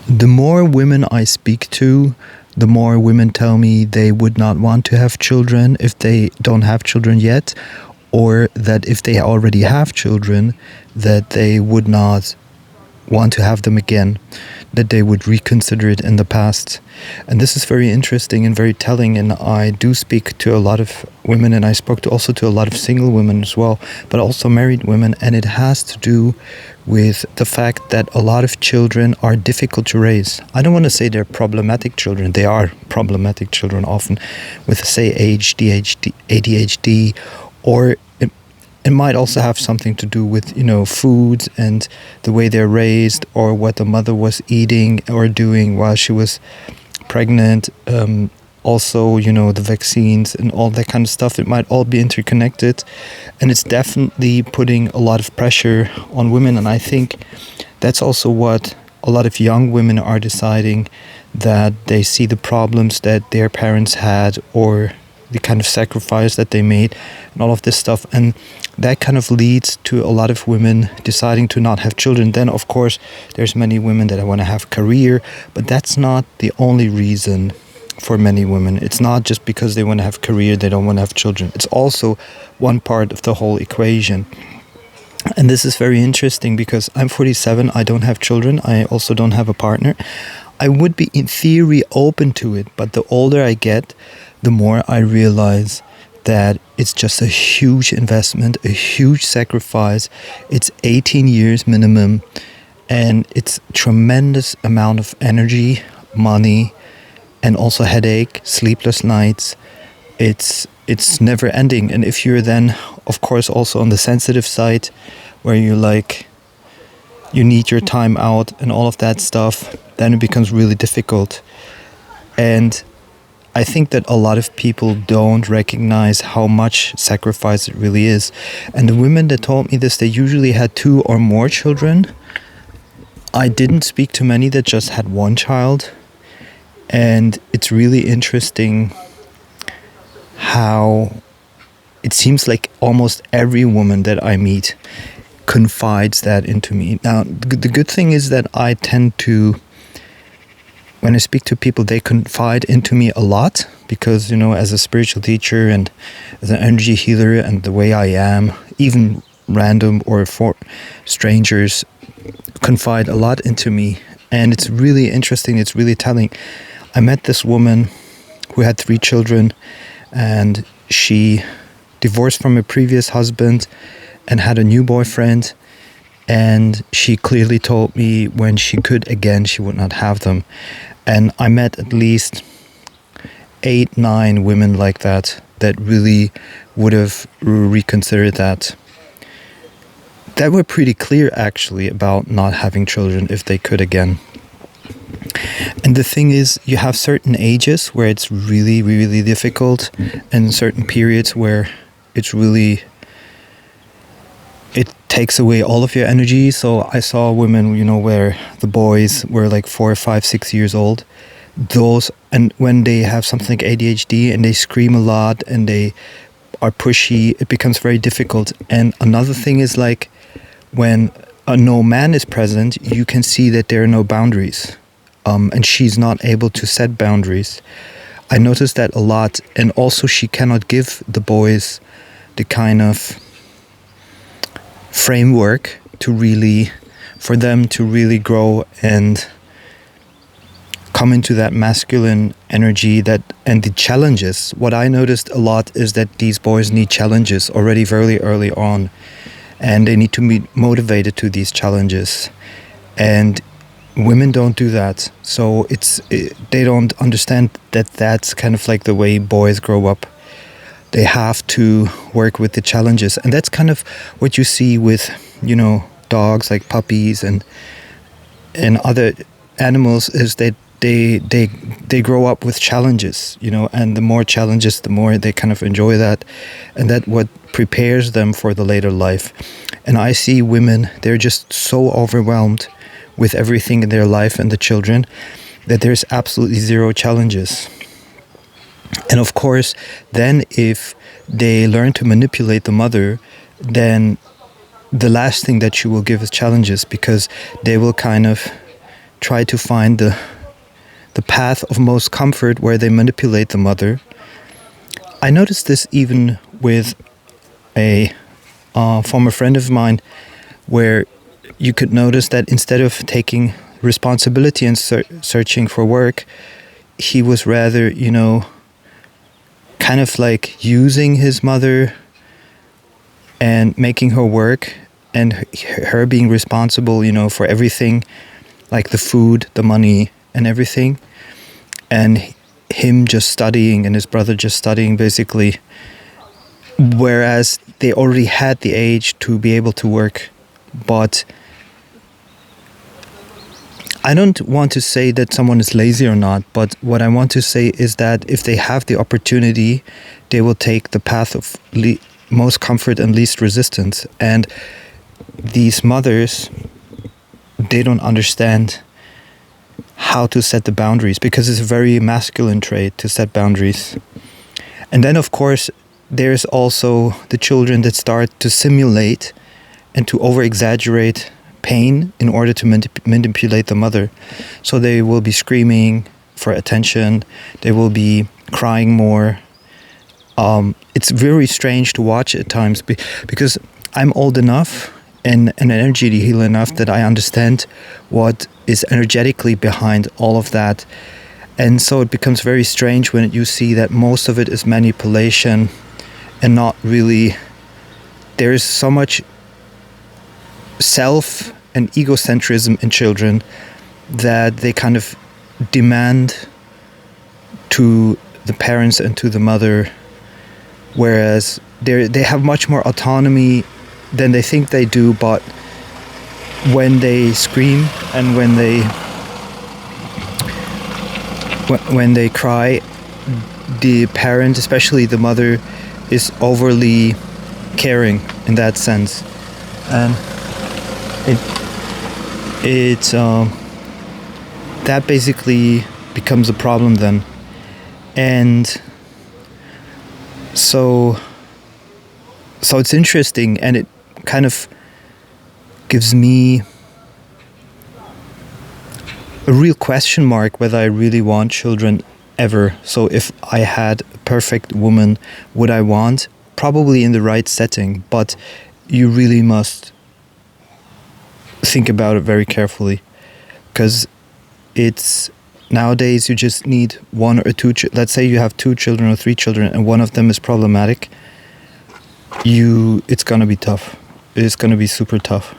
The more women I speak to, the more women tell me they would not want to have children if they don't have children yet, or that if they already have children, that they would not want to have them again, that they would reconsider it in the past. And this is very interesting and very telling. And I do speak to a lot of women, and I spoke also to a lot of single women as well, but also married women. And it has to do with the fact that a lot of children are difficult to raise. I don't want to say they're problematic children. They are problematic children often with, say, ADHD, or it might also have something to do with, food and the way they're raised, or what the mother was eating or doing while she was pregnant. Also, the vaccines and all that kind of stuff. It might all be interconnected. And it's definitely putting a lot of pressure on women. And I think that's also what a lot of young women are deciding, that they see the problems that their parents had, or the kind of sacrifice that they made and all of this stuff. And that kind of leads to a lot of women deciding to not have children. Then, of course, there's many women that want to have a career, but that's not the only reason for many women. It's not just because they want to have a career, they don't want to have children. It's also one part of the whole equation. And this is very interesting because I'm 47, I don't have children, I also don't have a partner. I would be in theory open to it, but the older I get, the more I realize that it's just a huge investment, a huge sacrifice. It's 18 years minimum, and it's tremendous amount of energy, money, and also headache, sleepless nights. It's never ending. And if you're then, of course, also on the sensitive side, where you need your time out and all of that stuff, then it becomes really difficult. And I think that a lot of people don't recognize how much sacrifice it really is. And the women that told me this, they usually had 2 or more children. I didn't speak to many that just had 1 child. And it's really interesting how it seems like almost every woman that I meet confides that into me. Now, the good thing is that I tend to, when I speak to people, they confide into me a lot because, as a spiritual teacher and as an energy healer and the way I am, even random or for strangers confide a lot into me. And it's really interesting. It's really telling. I met this woman who had 3 children, and she divorced from her previous husband and had a new boyfriend. And she clearly told me when she could again, she would not have them. And I met at least 8, 9 women like that really would have reconsidered that. That were pretty clear actually about not having children if they could again. And the thing is, you have certain ages where it's really, really difficult, and certain periods where it takes away all of your energy. So I saw women, where the boys were like 4, 5, 6 years old. And when they have something like ADHD and they scream a lot and they are pushy, it becomes very difficult. And another thing is like when no man is present, you can see that there are no boundaries. And she's not able to set boundaries. I noticed that a lot. And also she cannot give the boys the kind of framework for them to really grow and come into that masculine energy and the challenges. What I noticed a lot is that these boys need challenges already very early on, and they need to be motivated to these challenges. And women don't do that. So they don't understand that that's kind of like the way boys grow up. They have to work with the challenges. And that's kind of what you see with, dogs like puppies and other animals, is that they grow up with challenges, and the more challenges, the more they kind of enjoy that. And that what prepares them for the later life. And I see women, they're just so overwhelmed with everything in their life and the children that there's absolutely 0 challenges. And of course, then if they learn to manipulate the mother, then the last thing that she will give is challenges, because they will kind of try to find the path of most comfort where they manipulate the mother. I noticed this even with a former friend of mine, where you could notice that instead of taking responsibility and searching for work, he was rather, kind of like using his mother and making her work, and her being responsible, for everything, like the food, the money, and everything. And him just studying and his brother just studying, basically. Whereas they already had the age to be able to work. But I don't want to say that someone is lazy or not, but what I want to say is that if they have the opportunity, they will take the path of most comfort and least resistance. And these mothers, they don't understand how to set the boundaries, because it's a very masculine trait to set boundaries. And then, of course, there's also the children that start to simulate and to over-exaggerate pain in order to manipulate the mother. So they will be screaming for attention, they will be crying more. It's very strange to watch at times, because I'm old enough and energy heal enough that I understand what is energetically behind all of that. And so it becomes very strange when you see that most of it is manipulation and not really, there is so much self and egocentrism in children that they kind of demand to the parents and to the mother, whereas they have much more autonomy than they think they do. But when they scream and when they cry, the parent, especially the mother, is overly caring in that sense, and that basically becomes a problem then. And so it's interesting, and it kind of gives me a real question mark whether I really want children ever. So if I had a perfect woman, would I want? Probably in the right setting, but you really must think about it very carefully, because it's nowadays you just need one or two. Let's say you have 2 children or 3 children, and one of them is problematic. It's gonna be tough. It's gonna be super tough.